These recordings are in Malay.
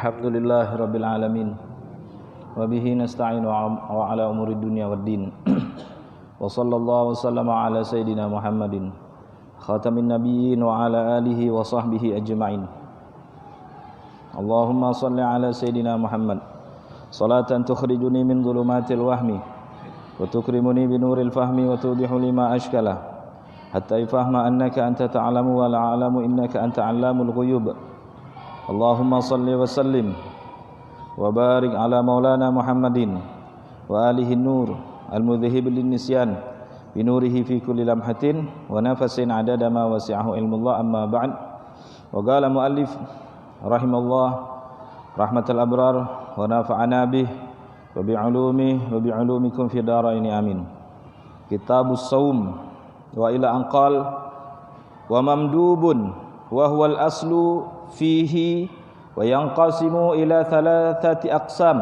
Alhamdulillahirabbil alamin. Wa bihi nasta'inu ala umuri dunya waddin. Wa sallallahu wasallama ala sayidina Muhammadin khatamin nabiyyin wa ala alihi wa sahbihi ajma'in. Allahumma salli ala sayidina Muhammad salatan tukhrijuni min dhulumatil wahmi wa tukrimuni binuril fahmi wa tudihu lima ashkala hatta ifahma annaka anta ta'lamu wa la a'lamu innaka anta 'allamul ghuyub. Allahumma salli wa sallim wa barik ala maulana Muhammadin wa alihi nur al-mudhhib lin-nisyan binurihi fi kulli lamhatin wa nafasin adada ma wasi'ahu ilmullah, amma ba'd. Wa qala muallif rahimallah rahmatal abrar wa nafa'ana bih wa bi'ulumi wa bi'ulumikum fi daraini amin. Kitabus saum wa ila anqal wa mamdubun wa huwal aslu fihi wa yanqasimu ila thalathati aqsam.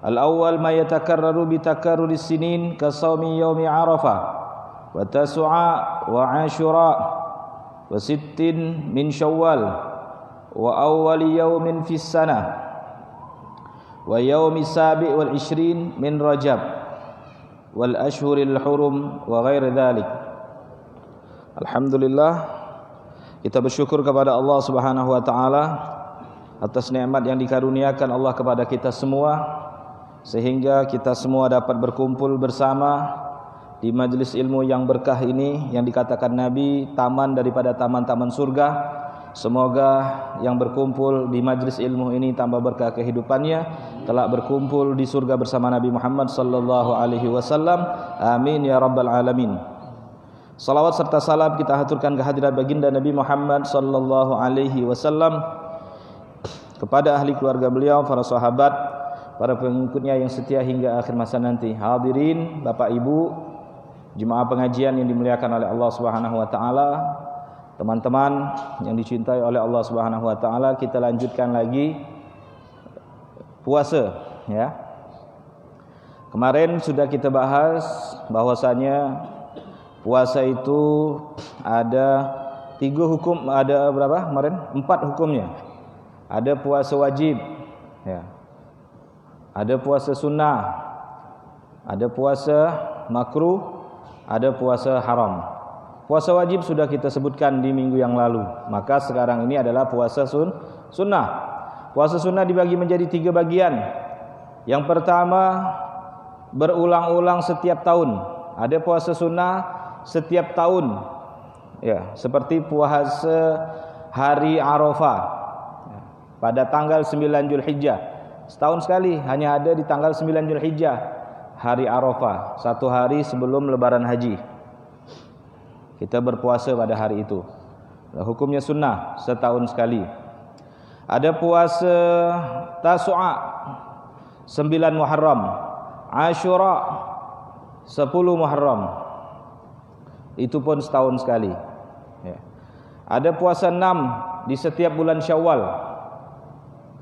Al-awwal ma yatakarraru bi takarruris sinin ka shaumi yaumi arafah wa tasu'a wa ashura wa sittin min syawal wa awwali yaumin fis sanah wa yaumi sabi' wal 20 min rajab wal ashhuril hurum wa ghairi dhalik. Alhamdulillah, kita bersyukur kepada Allah Subhanahu wa taala atas nikmat yang dikaruniakan Allah kepada kita semua, sehingga kita semua dapat berkumpul bersama di majlis ilmu yang berkah ini, yang dikatakan Nabi taman daripada taman-taman surga. Semoga yang berkumpul di majlis ilmu ini tambah berkah kehidupannya, telah berkumpul di surga bersama Nabi Muhammad sallallahu alaihi wasallam. Amin ya rabbal alamin. Salawat serta salam kita haturkan kehadirat baginda Nabi Muhammad sallallahu alaihi wasallam, kepada ahli keluarga beliau, para sahabat, para pengikutnya yang setia hingga akhir masa nanti. Hadirin Bapak Ibu jemaah pengajian yang dimuliakan oleh Allah Subhanahu wa taala, teman-teman yang dicintai oleh Allah Subhanahu wa taala, kita lanjutkan lagi puasa ya. Kemarin sudah kita bahas bahwasanya puasa itu ada 3 hukum, ada berapa kemarin? 4 hukumnya. Ada puasa wajib ya. Ada puasa sunnah, ada puasa makruh, ada puasa haram. Puasa wajib sudah kita sebutkan di minggu yang lalu. Maka sekarang ini adalah puasa sunnah. Puasa sunnah dibagi menjadi 3 bagian. Yang pertama, berulang-ulang setiap tahun. Ada puasa sunnah setiap tahun ya, seperti puasa hari Arafah ya, pada tanggal 9 Zulhijjah. Setahun sekali hanya ada di tanggal 9 Zulhijjah, hari Arafah, 1 hari sebelum lebaran haji. Kita berpuasa pada hari itu. Hukumnya sunnah, setahun sekali. Ada puasa Tasu'a 9 Muharram, Ashura 10 Muharram, itu pun setahun sekali ya. Ada puasa 6 di setiap bulan Syawal,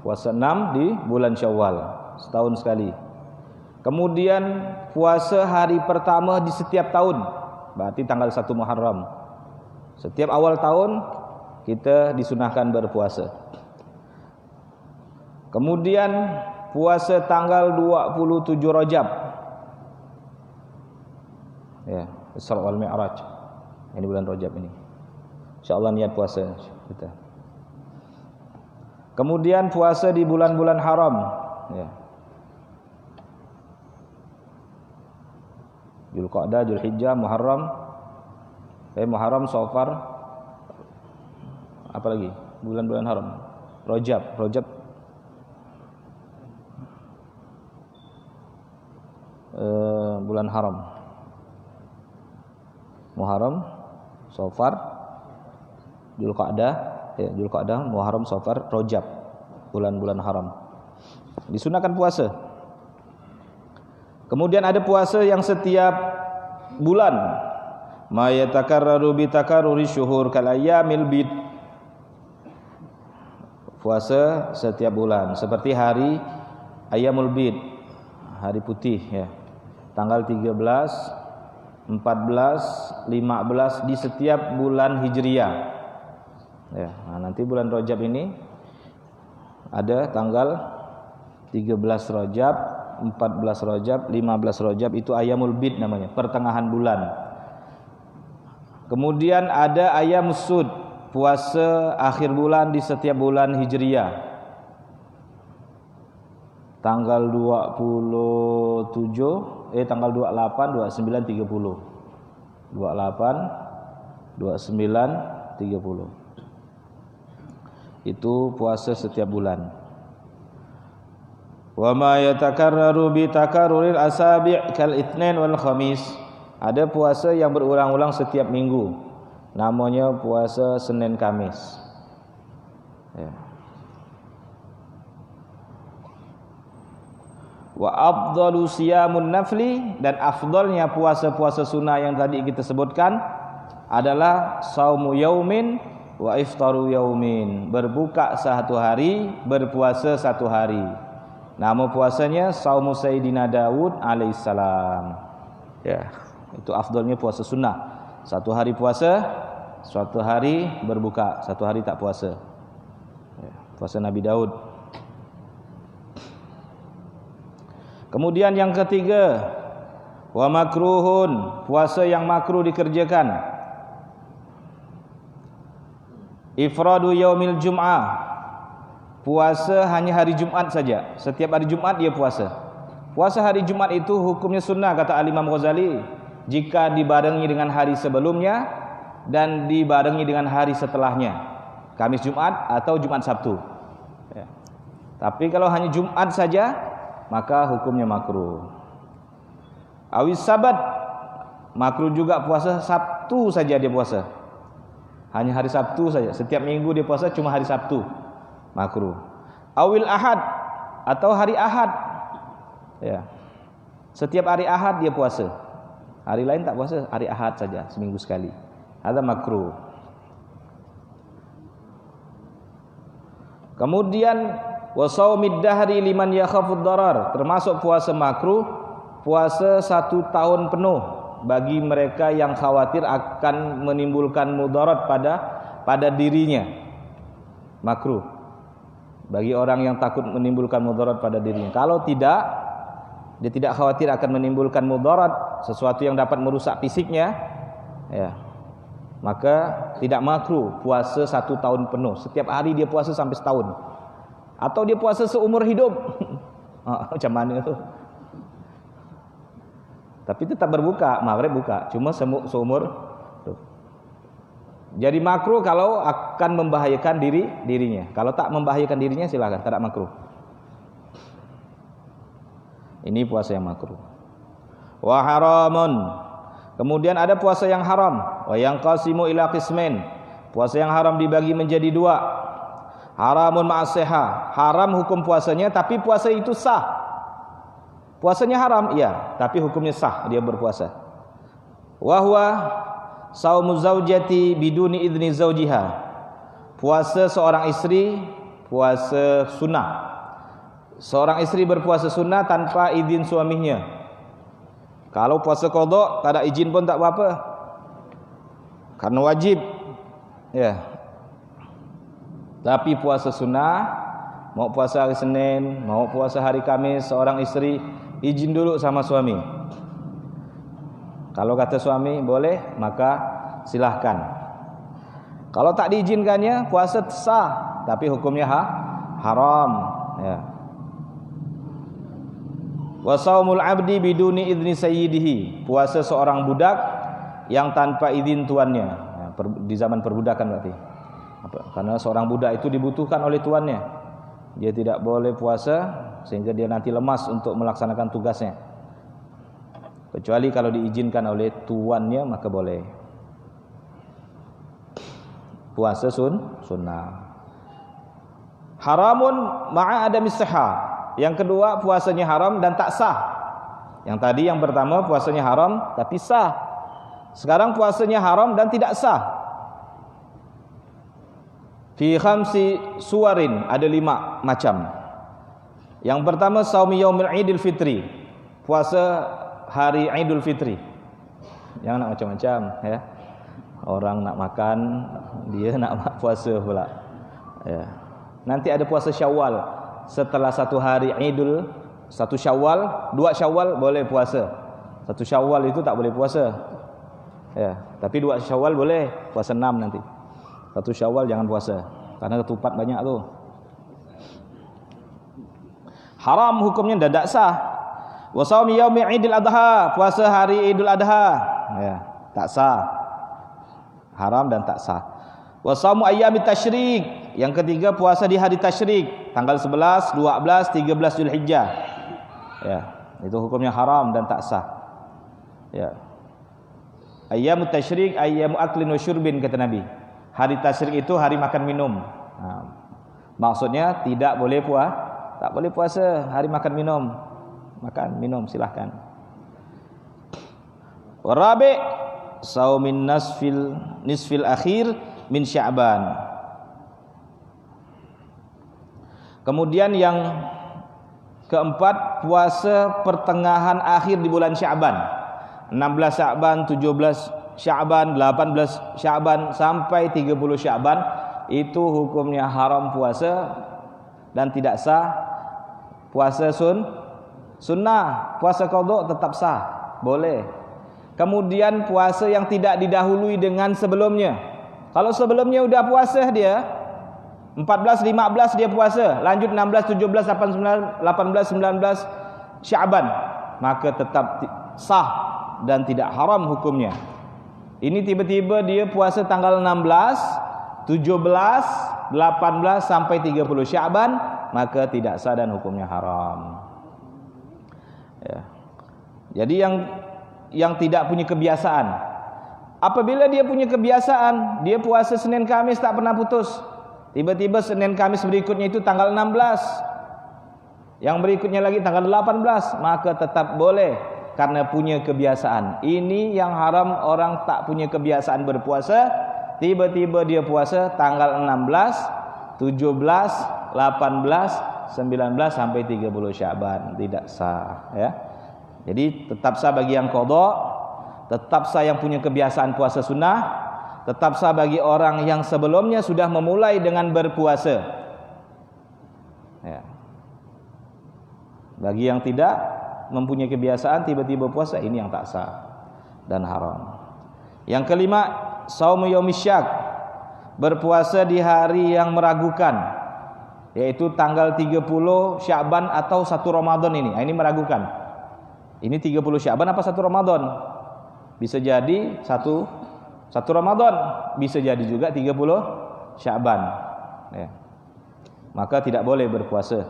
puasa 6 di bulan Syawal, setahun sekali. Kemudian puasa hari pertama di setiap tahun, berarti tanggal 1 Muharram. Setiap awal tahun kita disunahkan berpuasa. Kemudian puasa tanggal 27 Rajab ya, Isra wal Mi'raj. Ini bulan Rajab ini. Insyaallah niat puasa kita. Kemudian puasa di bulan-bulan haram ya. Zulqa'dah, Zulhijjah, Muharram, Muharram, Safar, apa lagi? Bulan-bulan haram. Rajab bulan haram. Muharram, Safar, Zulqa'dah, Zulqa'dah, Muharram, Safar, Rajab, bulan-bulan haram. Disunahkan puasa. Kemudian ada puasa yang setiap bulan. Ma yatakarraru bi takarruri syuhur kal ayyamil bid. Puasa setiap bulan seperti hari Ayyamul Bid, hari putih ya. Tanggal 13, 14, 15 di setiap bulan Hijriah. Ya, nah nanti bulan Rajab ini Ada tanggal 13 Rajab, 14 Rajab, 15 Rajab, itu Ayyamul Bid namanya, pertengahan bulan. Kemudian ada Ayyamus Sud, puasa akhir bulan di setiap bulan Hijriyah. Tanggal tanggal 28, 29, 30. 28, 29, 30. Itu puasa setiap bulan. Wa ma yatakarraru bi takarruril asabi' kal itsnain wal khamis. Ada puasa yang berulang-ulang setiap minggu. Namanya puasa Senin Kamis. Ya. Wa afdalu siyamun nafli, dan afdalnya puasa-puasa sunnah yang tadi kita sebutkan adalah saumu yaumin wa iftaru yaumin, berbuka satu hari, berpuasa satu hari. Nama puasanya saumu Sayyidina Daud alaihissalam. Ya, itu afdalnya puasa sunnah. Satu hari puasa, suatu hari berbuka, satu hari tak puasa. Ya, puasa Nabi Daud. Kemudian yang ketiga, wa makruhun, puasa yang makruh dikerjakan. Ifradu yaumil jum'ah, puasa hanya hari Jumat saja. Setiap hari Jumat dia puasa. Puasa hari Jumat itu hukumnya sunnah, kata Al-Imam Ghazali, jika dibarengi dengan hari sebelumnya dan dibarengi dengan hari setelahnya, Kamis Jumat atau Jumat Sabtu. Ya. Tapi kalau hanya Jumat saja, maka hukumnya makruh. Awis Sabat, makruh juga puasa Sabtu saja dia puasa. Hanya hari Sabtu saja. Setiap minggu dia puasa cuma hari Sabtu, makruh. Awil Ahad, atau hari Ahad. Ya. Setiap hari Ahad dia puasa. Hari lain tak puasa, hari Ahad saja, seminggu sekali. Ada makruh. Kemudian wa shaumid dahri liman yakhafud darar, termasuk puasa makruh, puasa 1 tahun penuh bagi mereka yang khawatir akan menimbulkan mudarat pada dirinya. Makruh bagi orang yang takut menimbulkan mudarat pada dirinya. Kalau tidak, dia tidak khawatir akan menimbulkan mudarat, sesuatu yang dapat merusak fisiknya, ya, maka tidak makruh puasa 1 tahun penuh. Setiap hari dia puasa sampai setahun. Atau dia puasa seumur hidup. Macam mana tu? Tapi tetap berbuka, maghrib buka, cuma seumur hidup. Jadi makruh kalau akan membahayakan dirinya. Kalau tak membahayakan dirinya silakan, tidak makruh. Ini puasa yang makruh. Wa haramun. Kemudian ada puasa yang haram. Wa yanqasimu ila qismain. Puasa yang haram dibagi menjadi 2. Haramun ma'as-sihah, haram hukum puasanya, tapi puasa itu sah. Puasanya haram, iya, tapi hukumnya sah, dia berpuasa. Wa huwa saumu zaujati biduni idzni zaujiha, puasa seorang istri, puasa sunnah. Seorang istri berpuasa sunnah tanpa izin suaminya. Kalau puasa qadha tak ada izin pun tak apa-apa, karena wajib, ya. Tapi puasa sunnah, mau puasa hari Senin, mau puasa hari Kamis, seorang istri izin dulu sama suami. Kalau kata suami boleh, maka silahkan. Kalau tak diizinkannya, puasa sah, tapi hukumnya haram. Ya. Wa shaumul abdi biduni idzni sayyidihi, puasa seorang budak yang tanpa izin tuannya. Ya, di zaman perbudakan berarti. Karena seorang budak itu dibutuhkan oleh tuannya. Dia tidak boleh puasa sehingga dia nanti lemas untuk melaksanakan tugasnya. Kecuali kalau diizinkan oleh tuannya, maka boleh. Puasa sunnah. Haramun ma'a adamis sihah. Yang kedua, puasanya haram dan tak sah. Yang tadi yang pertama puasanya haram tapi sah. Sekarang puasanya haram dan tidak sah. Fi khamsi suwarin, ada 5 macam. Yang pertama saumi yaumil idul fitri, puasa hari Idul Fitri. Jangan nak macam-macam, ya. Orang nak makan, dia nak puasa pula. Ya. Nanti ada puasa Syawal. Setelah satu hari Idul, satu Syawal, 2 Syawal boleh puasa. Satu Syawal itu tak boleh puasa. Ya, tapi 2 Syawal boleh, puasa 6 nanti. Satu Syawal jangan puasa karena ketupat banyak tu. Haram hukumnya tidak sah. Wa shaumi yaumi Idul Adha, puasa hari Idul Adha. Ya, tak sah. Haram dan tak sah. Wa shaumu ayyamit tasyrik, yang ketiga puasa di hari tasyrik, tanggal 11, 12, 13 Zulhijjah. Ya, itu hukumnya haram dan tak sah. Ya. Ayyamut tasyrik ayyamu aklin wa syurbin, kata Nabi. Hari tasyrik itu hari makan minum. Maksudnya tak boleh puasa hari makan minum. Makan minum silahkan. Warabi saumin nisfil akhir min Sya'ban. Kemudian yang keempat, puasa pertengahan akhir di bulan Sya'ban. 16 Sya'ban, 17 Sya'ban, 18 Sya'ban sampai 30 Sya'ban itu hukumnya haram puasa dan tidak sah. Puasa sunnah, puasa qadha tetap sah, boleh. Kemudian puasa yang tidak didahului dengan sebelumnya. Kalau sebelumnya udah puasa dia 14, 15 dia puasa, lanjut 16, 17, 18, 19 Sya'ban, maka tetap sah dan tidak haram hukumnya. Ini tiba-tiba dia puasa tanggal 16, 17, 18 sampai 30 Sya'ban, maka tidak sah dan hukumnya haram. Ya. Jadi yang tidak punya kebiasaan, apabila dia punya kebiasaan, dia puasa Senin Kamis tak pernah putus, tiba-tiba Senin Kamis berikutnya itu tanggal 16, yang berikutnya lagi tanggal 18, maka tetap boleh karena punya kebiasaan. Ini yang haram, orang tak punya kebiasaan berpuasa, tiba-tiba dia puasa tanggal 16, 17, 18, 19 sampai 30 Sya'ban, tidak sah, ya. Jadi tetap sah bagi yang qadha, tetap sah yang punya kebiasaan puasa sunnah, tetap sah bagi orang yang sebelumnya sudah memulai dengan berpuasa. Ya. Bagi yang tidak mempunyai kebiasaan tiba-tiba puasa, ini yang tak sah dan haram. Yang kelima, shaumu yaumis syak, berpuasa di hari yang meragukan, yaitu tanggal 30 Sya'ban atau 1 Ramadan ini. Ini meragukan. Ini 30 Sya'ban apa 1 Ramadan? Bisa jadi 1 Ramadan, bisa jadi juga 30 Sya'ban. Ya. Maka tidak boleh berpuasa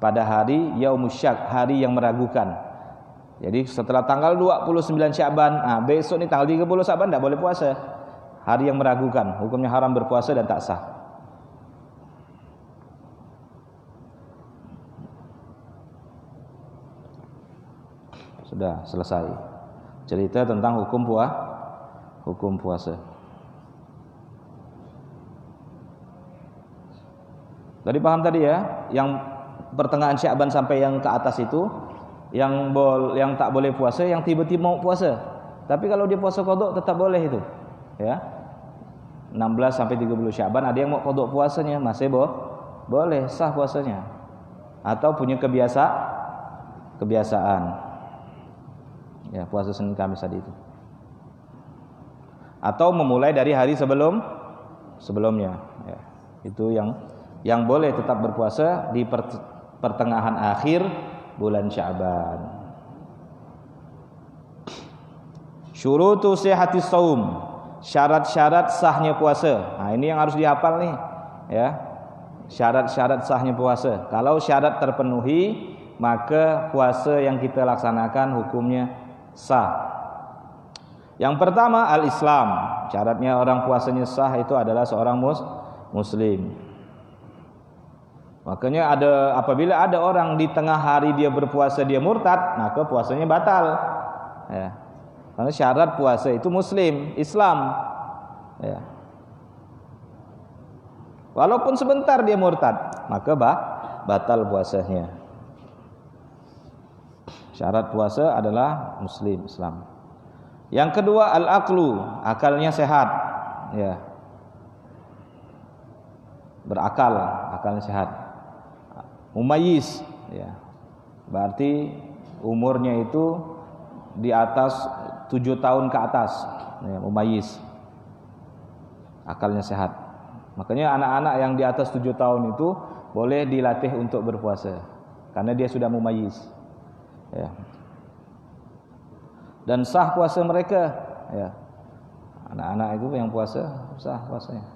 pada hari yaumus syak, hari yang meragukan. Jadi setelah tanggal 29 Sya'ban, besok ni tanggal 30 Sya'ban tidak boleh puasa. Hari yang meragukan, hukumnya haram berpuasa dan tak sah. Sudah selesai cerita tentang hukum puasa. Tadi paham tadi ya, yang pertengahan Sya'ban sampai yang ke atas itu yang tak boleh puasa, yang tiba-tiba mau puasa. Tapi kalau dia puasa qadha tetap boleh itu. Ya. 16 sampai 30 Sya'ban ada yang mau qadha puasanya, masih boleh sah puasanya. Atau punya kebiasaan. Ya, puasa Senin Kamis tadi itu. Atau memulai dari hari sebelumnya. Ya. Itu yang boleh tetap berpuasa di pertengahan akhir bulan Sya'ban. Syurutu sihhatis shaum, syarat-syarat sahnya puasa. Ini yang harus dihafal nih, ya. Syarat-syarat sahnya puasa. Kalau syarat terpenuhi, maka puasa yang kita laksanakan hukumnya sah. Yang pertama al-Islam. Syaratnya orang puasanya sah itu adalah seorang muslim. Makanya apabila ada orang di tengah hari dia berpuasa dia murtad, maka puasanya batal. Ya. Karena syarat puasa itu muslim, Islam. Ya. Walaupun sebentar dia murtad, maka batal puasanya. Syarat puasa adalah muslim, Islam. Yang kedua al-aqlu, akalnya sehat. Ya. berakal, akalnya sehat. Mumayyiz, ya. Berarti umurnya itu di atas 7 tahun ke atas, ya, mumayyiz. Akalnya sehat. Makanya anak-anak yang di atas 7 tahun itu boleh dilatih untuk berpuasa karena dia sudah mumayyiz. Ya. Dan sah puasa mereka, ya. Anak-anak itu yang puasa sah puasanya.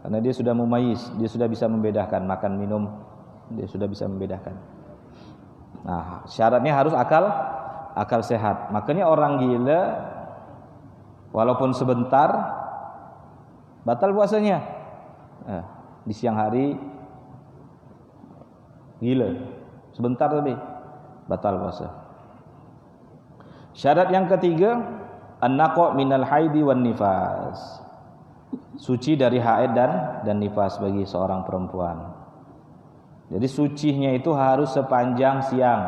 Karena dia sudah mumayyiz, dia sudah bisa membedakan makan minum, dia sudah bisa membedakan. Nah, syaratnya harus akal sehat. Makanya orang gila walaupun sebentar batal puasanya. Di siang hari gila, sebentar tadi batal puasa. Syarat yang ketiga, an-naqa' minal haidi wan nifas. Suci dari haid dan nifas bagi seorang perempuan. Jadi sucinya itu harus sepanjang siang.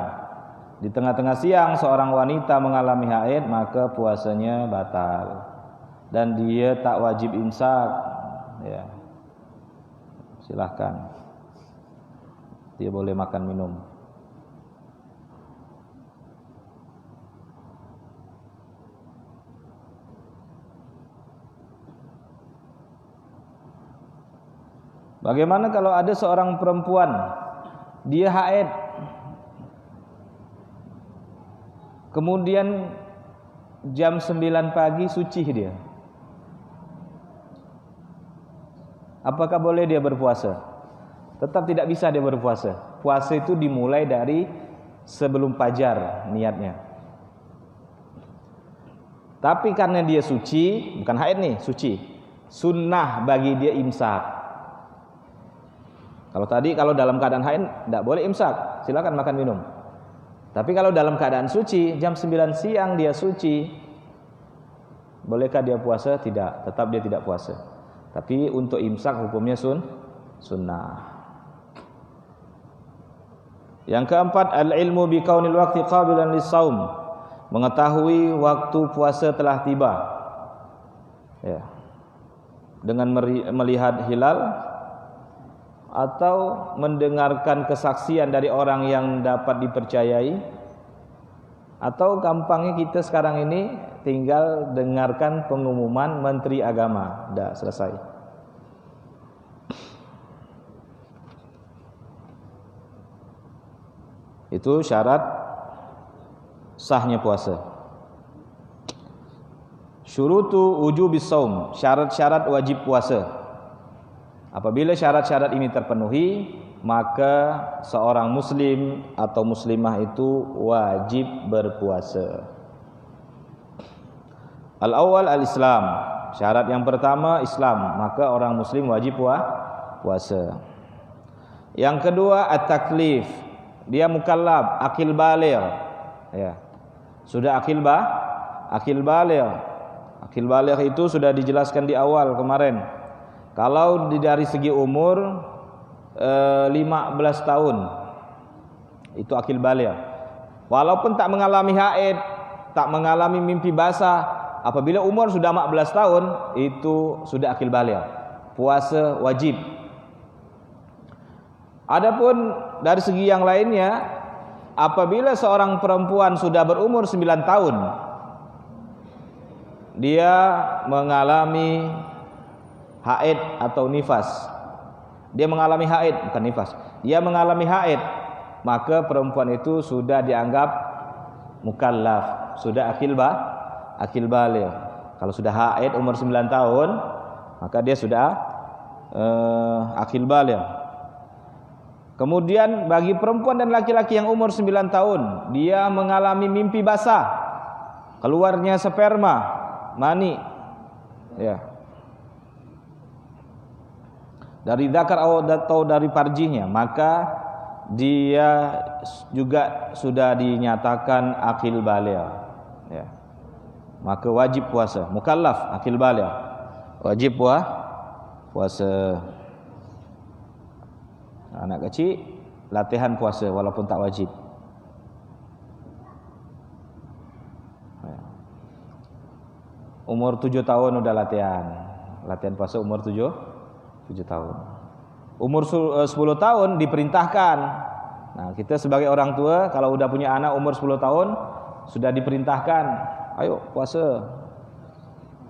Di tengah-tengah siang seorang wanita mengalami haid, maka puasanya batal. Dan dia tak wajib imsak. Ya. Silahkan. Dia boleh makan minum. Bagaimana kalau ada seorang perempuan dia haid, kemudian jam 9 pagi suci dia, apakah boleh dia berpuasa? Tetap tidak bisa dia berpuasa. Puasa itu dimulai dari sebelum fajar niatnya. Tapi karena dia suci, bukan haid nih, suci, sunnah bagi dia imsak. Kalau dalam keadaan haid tidak boleh imsak, silakan makan minum. Tapi kalau dalam keadaan suci, jam 9 siang dia suci, bolehkah dia puasa? Tidak, tetap dia tidak puasa. Tapi untuk imsak hukumnya sunnah. Yang keempat, al-ilmu bi kaunil waqti qabilan lis-shaum. Mengetahui waktu puasa telah tiba. Ya. Dengan melihat hilal atau mendengarkan kesaksian dari orang yang dapat dipercayai, atau gampangnya kita sekarang ini tinggal dengarkan pengumuman Menteri Agama, dah selesai. Itu syarat sahnya puasa. Syurutu wujubis shaum, syarat-syarat wajib puasa. Apabila syarat-syarat ini terpenuhi, maka seorang muslim atau muslimah itu wajib berpuasa. Al-awwal al-Islam. Syarat yang pertama Islam, maka orang muslim wajib puasa. Yang kedua at-taklif. Dia mukallaf, akil baligh. Ya. Sudah akil baligh. Akil baligh itu sudah dijelaskan di awal kemarin. Kalau dari segi umur 15 tahun itu akil baligh. Walaupun tak mengalami haid, tak mengalami mimpi basah, apabila umur sudah 14 tahun itu sudah akil baligh. Puasa wajib. Adapun dari segi yang lainnya, apabila seorang perempuan sudah berumur 9 tahun, dia mengalami haid atau nifas. Dia mengalami haid, bukan nifas. Dia mengalami haid, maka perempuan itu sudah dianggap mukallaf, sudah akil baligh. Kalau sudah haid umur 9 tahun, maka dia sudah akil baligh. Kemudian bagi perempuan dan laki-laki yang umur 9 tahun, dia mengalami mimpi basah, keluarnya sperma, mani, ya, dari zakar atau dari farjinya, maka dia juga sudah dinyatakan akil baligh, ya. Maka wajib puasa, mukallaf, akil baligh, wajib puasa. Anak kecil latihan puasa walaupun tak wajib. Umur 7 tahun udah latihan puasa umur 7 tahun. Umur 10 tahun diperintahkan. Nah, kita sebagai orang tua kalau udah punya anak umur 10 tahun sudah diperintahkan, ayo puasa.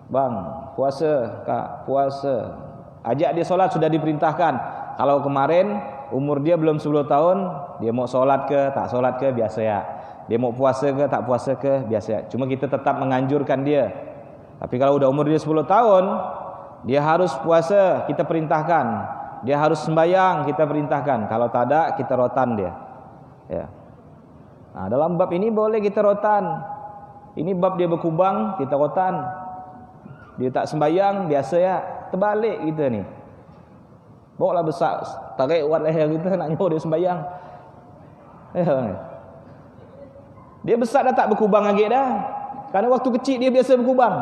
Bang, puasa, Kak, puasa. Ajak dia solat sudah diperintahkan. Kalau kemarin umur dia belum 10 tahun, dia mau solat ke, tak solat ke, biasa ya. Dia mau puasa ke, tak puasa ke, biasa ya. Cuma kita tetap menganjurkan dia. Tapi kalau udah umur dia 10 tahun, dia harus puasa, kita perintahkan. Dia harus sembahyang, kita perintahkan. Kalau tak ada, kita rotan dia. Ya. Nah, dalam bab ini boleh kita rotan. Ini bab dia berkubang, kita rotan. Dia tak sembahyang, biasa ya. Terbalik kita ni. Bawa lah besar, tarik urat leher kita, nak nyuruh dia sembahyang. Dia besar dah tak berkubang lagi dah. Kerana waktu kecil dia biasa berkubang.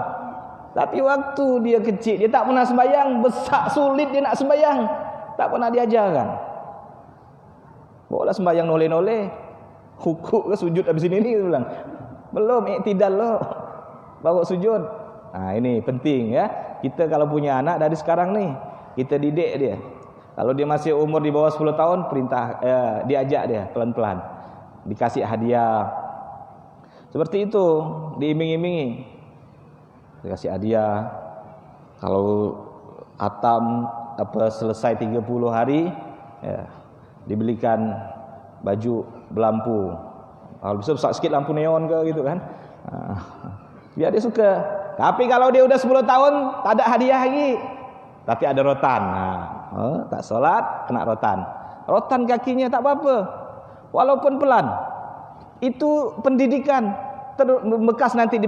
Tapi waktu dia kecil, dia tak pernah sembahyang. Besar sulit dia nak sembahyang, tak pernah diajarkan. Bawa lah sembahyang noleh-noleh. Hukuk ke sujud habis ini dia bilang. Belum, iktidal lah, baru sujud. Nah, ini penting ya. Kita kalau punya anak dari sekarang ni, kita didik dia. Kalau dia masih umur di bawah 10 tahun, diajak dia pelan-pelan. Dikasih hadiah. Seperti itu, diiming-imingi. Dikasih hadiah. Kalau atam selesai 30 hari, ya, dibelikan baju belampu. Kalau bisa besar sikit lampu neon ke gitu kan. Biar dia suka. Tapi kalau dia udah 10 tahun, tak ada hadiah lagi. Tapi ada rotan. Tak solat, kena rotan. Rotan kakinya tak apa-apa. Walaupun pelan. Itu pendidikan. Bekas nanti di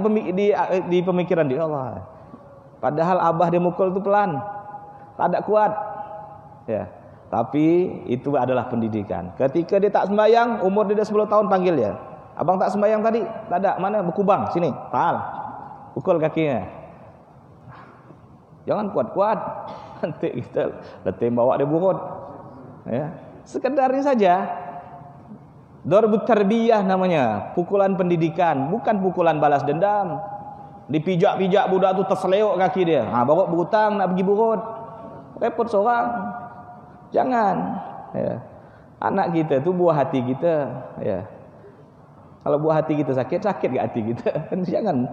pemikiran dia. Allah. Padahal abah dia mukul tu pelan. Tak ada kuat. Ya. Tapi itu adalah pendidikan. Ketika dia tak sembahyang, umur dia dah 10 tahun, panggil dia. Abang tak sembahyang tadi? Tak ada. Mana? Berkubang. Sini. Tal. Pukul kakinya. Jangan kuat-kuat. Nanti kita letih bawa dia burut. Ya. Sekedar ini saja. Darbut tarbiyah namanya. Pukulan pendidikan. Bukan pukulan balas dendam. Dipijak-pijak budak tu terseleok kaki dia. Baru berhutang nak pergi burut. Repot seorang. Jangan. Ya. Anak kita tu buah hati kita. Ya. Kalau buah hati kita sakit, sakit ke hati kita? Jangan.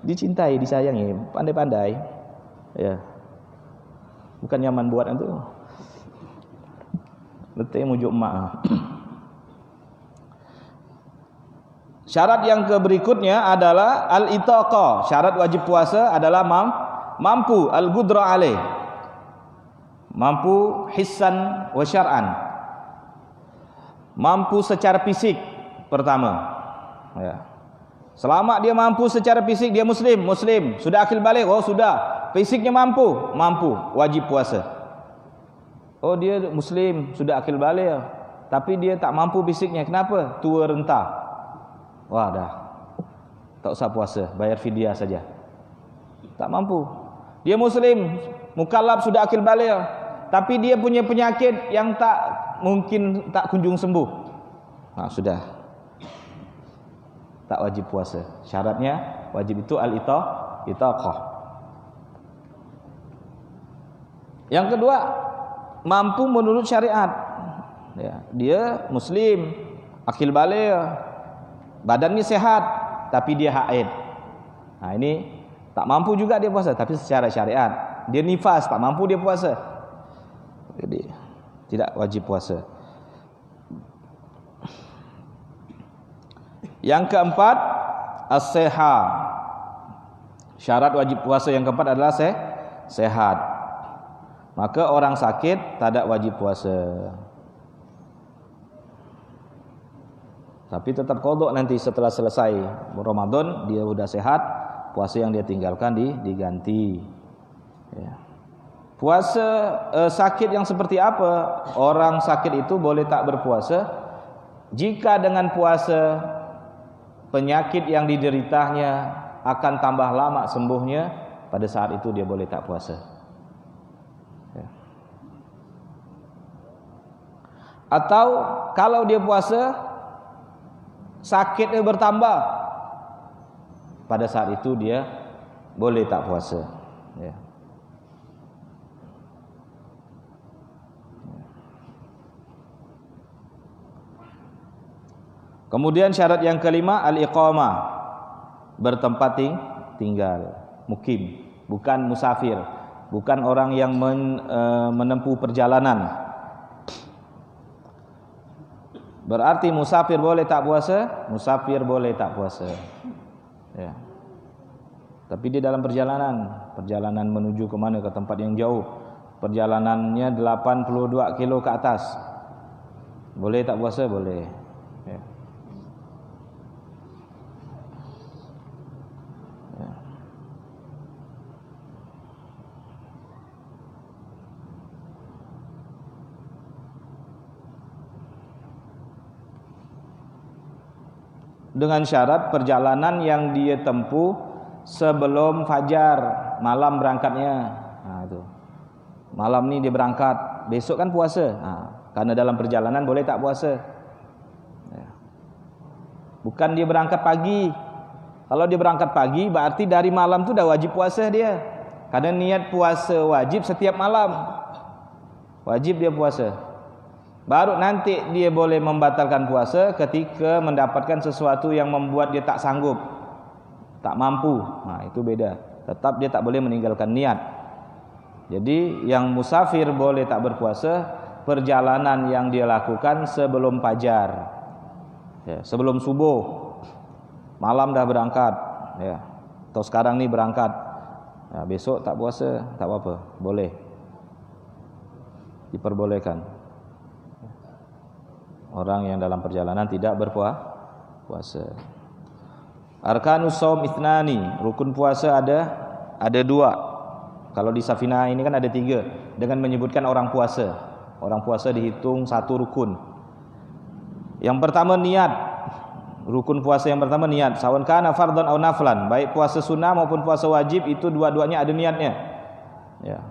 Dicintai, disayangi, pandai-pandai. Ya. Bukan nyaman buat itu. Letih mujuk emak. Syarat yang berikutnya adalah al-itaqah. Syarat wajib puasa adalah mampu, al-qudra alaih. Mampu hissan wa syar'an. Mampu secara fisik pertama. Ya. Selama dia mampu secara fisik, dia muslim, sudah akil balik, oh sudah, fisiknya mampu, wajib puasa. Oh dia muslim, sudah akil balik, tapi dia tak mampu fisiknya, kenapa? Tua renta. Wah dah, tak usah puasa, bayar fidyah saja. Tak mampu. Dia muslim, mukallaf, sudah akil balik, tapi dia punya penyakit yang tak mungkin tak kunjung sembuh. Nah sudah, tak wajib puasa. Syaratnya wajib itu al-itaqah. Yang kedua, mampu menurut syariat. Ya, dia muslim, akil balik, badannya sehat, tapi dia haid. Nah ini tak mampu juga dia puasa, tapi secara syariat. Dia nifas, tak mampu dia puasa. Jadi tidak wajib puasa. Yang keempat, as-seha. Syarat wajib puasa yang keempat adalah sehat. Maka orang sakit tidak wajib puasa. Tapi tetap qadha nanti setelah selesai Ramadan, dia sudah sehat, puasa yang dia tinggalkan diganti. Ya. Puasa sakit yang seperti apa? Orang sakit itu boleh tak berpuasa jika dengan puasa penyakit yang dideritanya akan tambah lama sembuhnya, pada saat itu dia boleh tak puasa. Ya. Atau kalau dia puasa sakitnya bertambah, pada saat itu dia boleh tak puasa. Ya. Kemudian syarat yang kelima al-iqamah, bertempat tinggal, mukim, bukan musafir, bukan orang yang menempuh perjalanan. Berarti musafir boleh tak puasa? Musafir boleh tak puasa. Ya. Tapi di dalam perjalanan menuju ke mana, ke tempat yang jauh, perjalanannya 82 kilo ke atas, boleh tak puasa? Boleh. Ya. Ya. Dengan syarat perjalanan yang dia tempuh sebelum fajar, malam berangkatnya. Itu. Malam ni dia berangkat, besok kan puasa. Karena dalam perjalanan boleh tak puasa. Ya. Bukan dia berangkat pagi. Kalau dia berangkat pagi berarti dari malam tu dah wajib puasa dia. Karena niat puasa wajib setiap malam. Wajib dia puasa. Baru nanti dia boleh membatalkan puasa ketika mendapatkan sesuatu yang membuat dia tak sanggup, tak mampu. Itu beda. Tetap dia tak boleh meninggalkan niat. Jadi yang musafir boleh tak berpuasa perjalanan yang dia lakukan sebelum fajar, ya, sebelum subuh, malam dah berangkat, ya, atau sekarang ni berangkat, ya, besok tak puasa, tak apa-apa, boleh, diperbolehkan. Orang yang dalam perjalanan tidak berpuasa. Arkanus shaum itnani, rukun puasa ada 2. Kalau di Safinah ini kan ada 3 dengan menyebutkan orang puasa. Orang puasa dihitung 1 rukun. Yang pertama niat. Rukun puasa yang pertama niat. Sawan kana fardhan aw naflan, baik puasa sunnah maupun puasa wajib itu dua-duanya ada niatnya. Ya.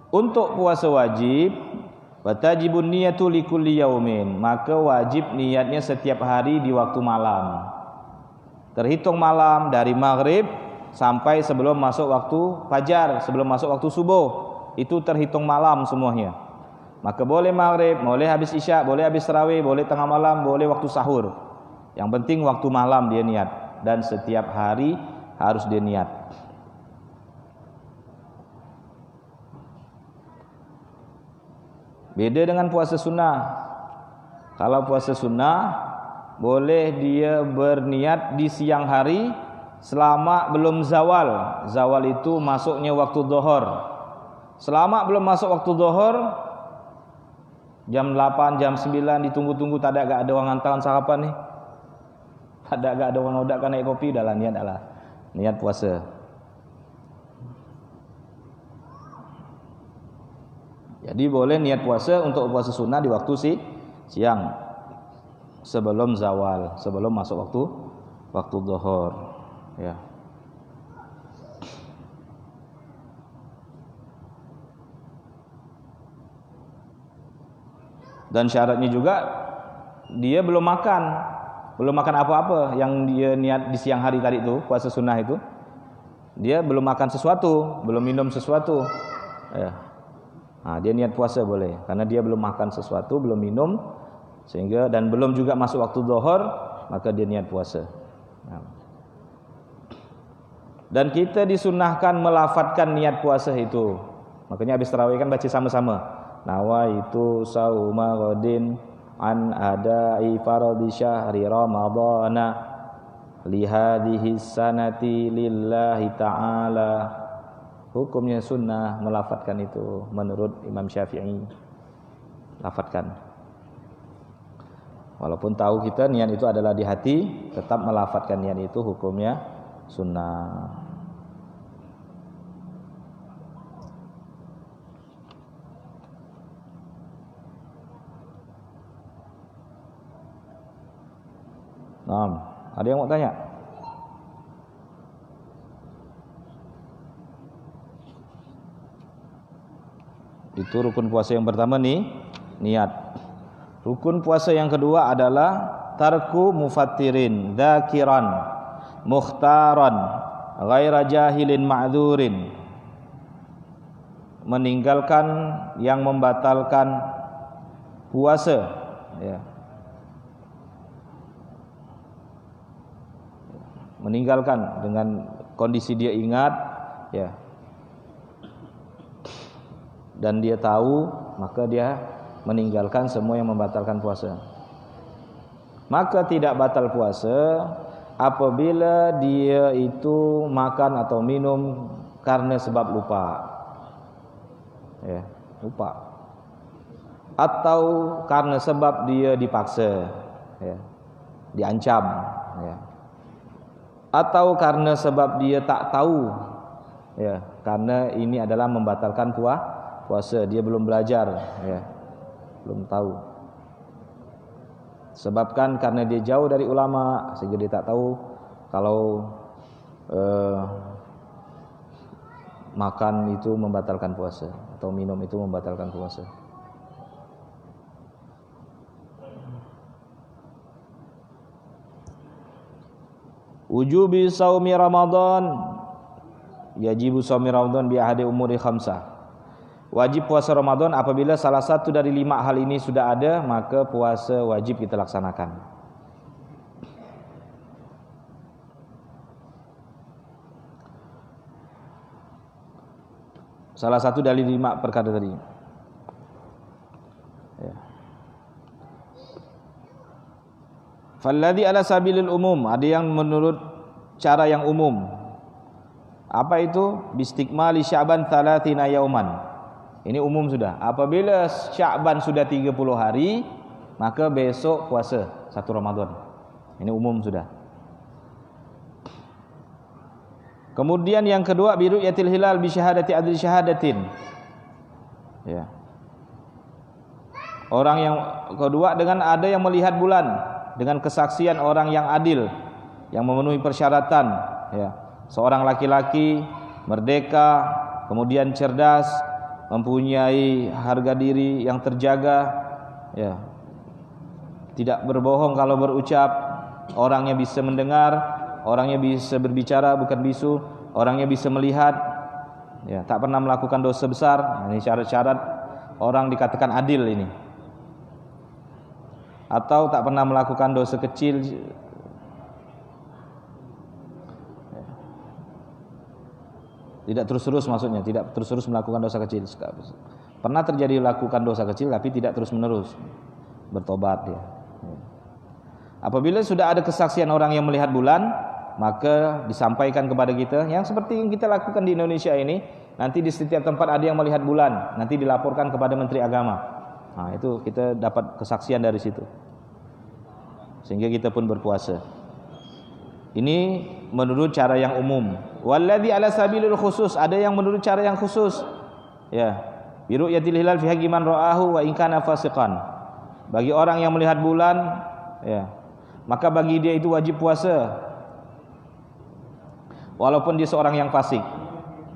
Untuk puasa wajib, watajibun niyatu likulli yaumin, maka wajib niatnya setiap hari di waktu malam. Terhitung malam dari maghrib sampai sebelum masuk waktu fajar, sebelum masuk waktu subuh, itu terhitung malam semuanya. Maka boleh maghrib, boleh habis isya, boleh habis tarawih, boleh tengah malam, boleh waktu sahur. Yang penting waktu malam dia niat, dan setiap hari harus dia niat. Beda dengan puasa sunnah. Kalau puasa sunnah boleh dia berniat di siang hari selama belum zawal. Zawal itu masuknya waktu zuhur. Selama belum masuk waktu zuhur, jam 8, jam 9 ditunggu-tunggu, tak ada orang hantaran sarapan ni. Tak ada orang odakkan naik kopi, dah lah niat dah lah. Niat puasa. Jadi boleh niat puasa untuk puasa sunnah di waktu siang sebelum zawal, sebelum masuk waktu zuhur, ya. Dan syaratnya juga dia belum makan apa-apa yang dia niat di siang hari tadi itu, puasa sunnah itu. Dia belum makan sesuatu, belum minum sesuatu, ya. Dia niat puasa boleh, karena dia belum makan sesuatu, belum minum, sehingga dan belum juga masuk waktu zuhur, maka dia niat puasa. Dan kita disunnahkan melafadzkan niat puasa itu. Makanya habis tarawih kan baca sama-sama. Nawaitu sauma ghadin an adai faradhi syahri ramadhana li hadhihi sanati lillahi ta'ala. Hukumnya sunnah melafadzkan itu menurut Imam Syafi'i. Lafadzkan. Walaupun tahu kita niat itu adalah di hati, tetap melafadzkan niat itu hukumnya sunnah. Ada yang mau tanya? Itu rukun puasa yang pertama nih, niat. Rukun puasa yang kedua adalah tarku mufattirin dzakiran mukhtaran ghaira jahilin ma'dzurin. Meninggalkan yang membatalkan puasa, ya. meninggalkan dengan kondisi dia ingat, ya, dan dia tahu, maka dia meninggalkan semua yang membatalkan puasa. Maka tidak batal puasa apabila dia itu makan atau minum karena sebab lupa, ya, lupa, atau karena sebab dia dipaksa, ya, diancam, ya, atau karena sebab dia tak tahu, ya, karena ini adalah membatalkan puasa, dia belum belajar, ya, belum tahu. Sebabkan karena dia jauh dari ulama sehingga dia tak tahu kalau makan itu membatalkan puasa atau minum itu membatalkan puasa. Wujubi saumi Ramadan, yajibu saumi Ramadan bi ahadi umuri khamsah. Wajib puasa Ramadan apabila salah satu dari 5 hal ini sudah ada, maka puasa wajib kita laksanakan. Salah satu dari 5 perkara tadi, ya. Falladhi ala sabilil umum, ada yang menurut cara yang umum. Apa itu? Bistikmali Sya'ban 30 yauman. Ini umum sudah. Apabila Sya'ban sudah 30 hari, maka besok puasa 1 Ramadan. Ini umum sudah. Kemudian yang kedua, biru'yatil hilal bi syahadati adli syahadatin. Ya. Orang yang kedua dengan ada yang melihat bulan dengan kesaksian orang yang adil, yang memenuhi persyaratan, ya. Seorang laki-laki merdeka, kemudian cerdas, mempunyai harga diri yang terjaga, ya, tidak berbohong kalau berucap, orangnya bisa mendengar, orangnya bisa berbicara bukan bisu, orangnya bisa melihat, ya, tak pernah melakukan dosa besar. Ini syarat-syarat orang dikatakan adil ini. Atau tak pernah melakukan dosa kecil, tidak terus-terus, maksudnya tidak terus-terus melakukan dosa kecil. Pernah terjadi lakukan dosa kecil tapi tidak terus-menerus, bertobat dia. Apabila sudah ada kesaksian orang yang melihat bulan, maka disampaikan kepada kita, yang seperti yang kita lakukan di Indonesia ini. Nanti di setiap tempat ada yang melihat bulan, nanti dilaporkan kepada Menteri Agama. Nah, itu kita dapat kesaksian dari situ, sehingga kita pun berpuasa. Ini menurut cara yang umum. Walladzi ala sabilil khusus, ada yang menurut cara yang khusus, ya, biru'yatil hilal fi haqqi man ra'ahu wa in kana fasiqan. Bagi orang yang melihat bulan, ya, maka bagi dia itu wajib puasa walaupun dia seorang yang fasik,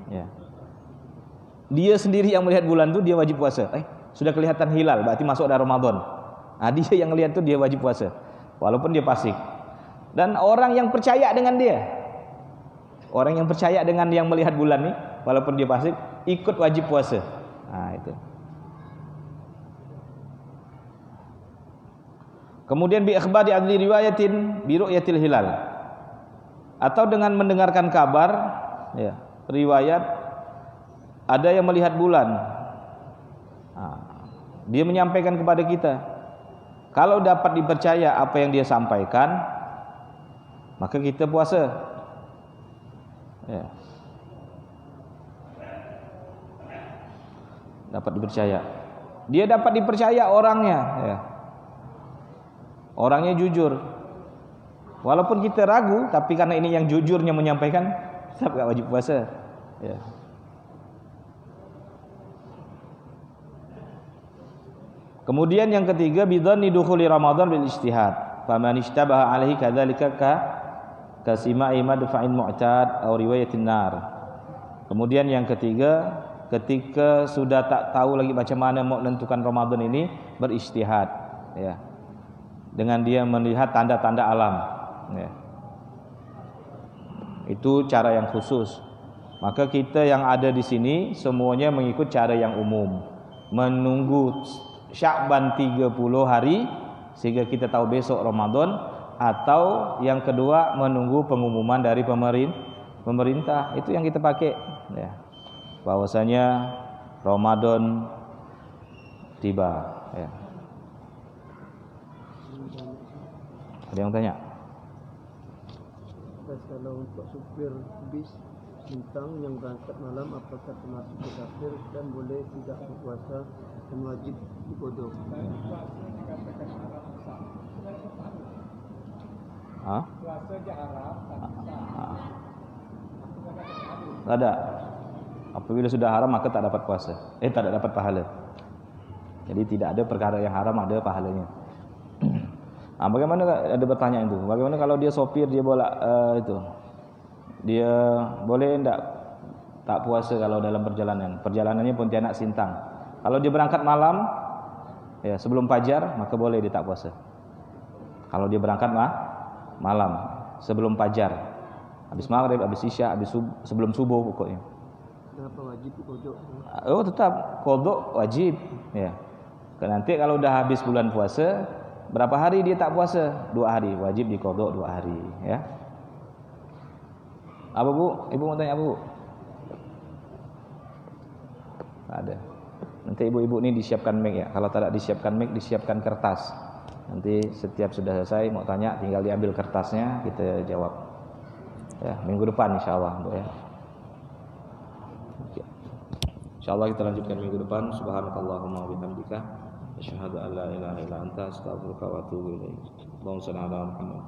ya. Dia sendiri yang melihat bulan itu dia wajib puasa. Sudah kelihatan hilal, berarti masuk dari Ramadan. Nah, dia yang lihat itu dia wajib puasa walaupun dia fasik. Dan orang yang percaya dengan dia, orang yang percaya dengan yang melihat bulan nih, walaupun dia fasik, ikut wajib puasa. Nah, itu. Kemudian bi ikhbari adli riwayatin bi ru'yatil hilal, atau dengan mendengarkan kabar, ya, riwayat ada yang melihat bulan. Nah, dia menyampaikan kepada kita. Kalau dapat dipercaya apa yang dia sampaikan, maka kita puasa, ya. Dapat dipercaya. Dia dapat dipercaya orangnya, ya. Orangnya jujur. Walaupun kita ragu, tapi karena ini yang jujurnya menyampaikan, tetap gak wajib puasa, ya. Kemudian yang ketiga, bidhanni dukhuli Ramadan bil ijtihad. Faman ishtabaha alaihi kadzalika kasima'i madfa'in mu'tad aw riwayatin nar. Kemudian yang ketiga, ketika sudah tak tahu lagi macam mana mau menentukan Ramadan ini, berijtihad, ya. Dengan dia melihat tanda-tanda alam, ya. Itu cara yang khusus. Maka kita yang ada di sini semuanya mengikut cara yang umum, menunggu Sya'ban 30 hari sehingga kita tahu besok Ramadan, atau yang kedua menunggu pengumuman dari pemerintah. Itu yang kita pakai ya. Bahwasanya Ramadan tiba ya. Ada yang tanya? Kalau untuk supir bis bintang yang berangkat malam apakah termasuk musafir dan boleh tidak berpuasa dan wajib dikodok? Puasa di Arab ada. Apabila sudah haram maka tak dapat puasa. Tak dapat pahala. Jadi tidak ada perkara yang haram ada pahalanya. Bagaimana ada bertanya itu? Bagaimana kalau dia sopir dia bolak itu? Dia boleh enggak tak puasa kalau dalam perjalanan? Perjalanannya Pontianak Sintang. Kalau dia berangkat malam ya sebelum fajar maka boleh dia tak puasa. Kalau dia berangkat malam sebelum fajar. Habis maghrib, habis isya, sebelum subuh pokoknya. Kenapa wajib kodok? Tetap kodok wajib ya. Nanti kalau udah habis bulan puasa, berapa hari dia tak puasa? 2 hari, wajib dikodok 2 hari ya. Apa Bu? Ibu mau tanya apa Bu? Ada. Nanti ibu-ibu ini disiapkan mic ya. Kalau tidak disiapkan mic, disiapkan kertas. Nanti setiap sudah selesai mau tanya tinggal diambil kertasnya, kita jawab. Ya, minggu depan insyaallah Bu ya. InsyaAllah kita lanjutkan minggu depan. Subhanakallahumma wa bihamdika asyhadu an la ilaha illa anta astaghfiruka wa atubu ilaik. Allahumma shalli ala Muhammad.